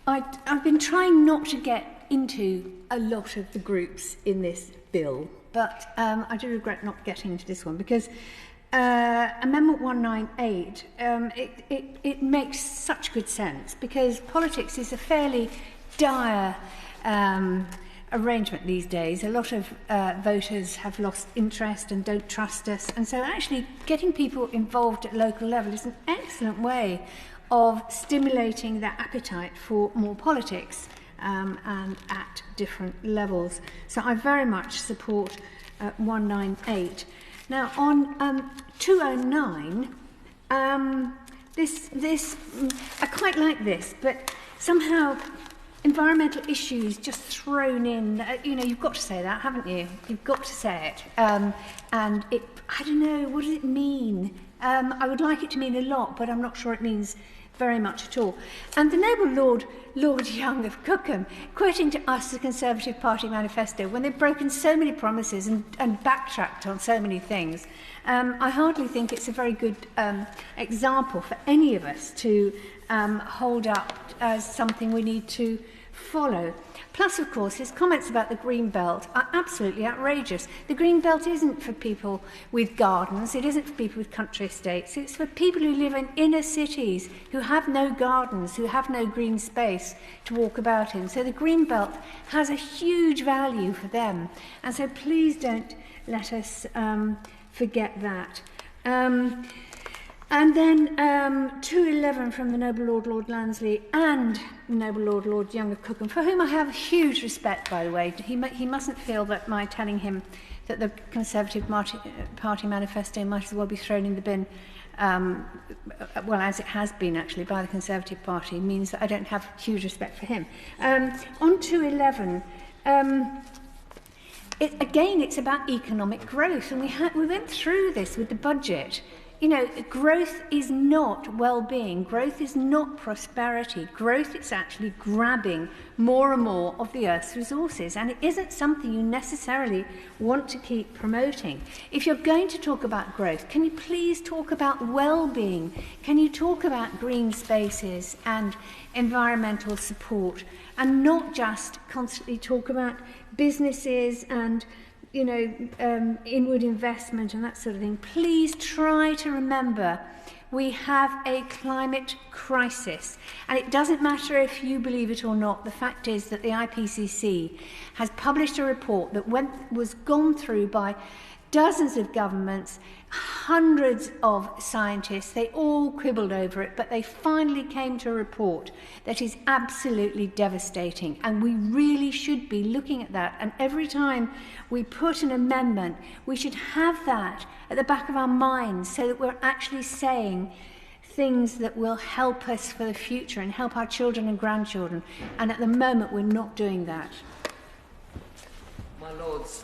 I've been trying not to get into a lot of the groups in this bill, but I do regret not getting into this one because Amendment 198, it makes such good sense because politics is a fairly dire arrangement these days. A lot of voters have lost interest and don't trust us, and so actually getting people involved at local level is an excellent way of stimulating their appetite for more politics and at different levels. So I very much support 198. Now on 209, I quite like this, but somehow environmental issues just thrown in. You've got to say that, haven't you? You've got to say it. And I don't know, what does it mean? I would like it to mean a lot, but I'm not sure it means very much at all. And the noble Lord Young of Cookham, quoting to us the Conservative Party manifesto, when they've broken so many promises and backtracked on so many things, I hardly think it's a very good example for any of us to hold up as something we need to follow. Plus, of course, his comments about the Green Belt are absolutely outrageous. The Green Belt isn't for people with gardens, it isn't for people with country estates, it's for people who live in inner cities, who have no gardens, who have no green space to walk about in. So the Green Belt has a huge value for them. And so please don't let us forget that. And then 211 from the noble Lord Lansley and the noble Lord Young of Cookham, for whom I have huge respect, by the way. He mustn't feel that my telling him that the Conservative Party manifesto might as well be thrown in the bin, well, as it has been actually by the Conservative Party, means that I don't have huge respect for him. On 211, again, it's about economic growth, and we went through this with the budget. Growth is not well-being. Growth is not prosperity. Growth is actually grabbing more and more of the Earth's resources, and it isn't something you necessarily want to keep promoting. If you're going to talk about growth, can you please talk about well-being? Can you talk about green spaces and environmental support, and not just constantly talk about businesses and inward investment and that sort of thing? Please try to remember we have a climate crisis, and it doesn't matter if you believe it or not. The fact is that the IPCC has published a report that was gone through by dozens of governments, hundreds of scientists. They all quibbled over it, but they finally came to a report that is absolutely devastating, and we really should be looking at that. And every time we put an amendment, we should have that at the back of our minds so that we're actually saying things that will help us for the future and help our children and grandchildren. And at the moment, we're not doing that. My Lords,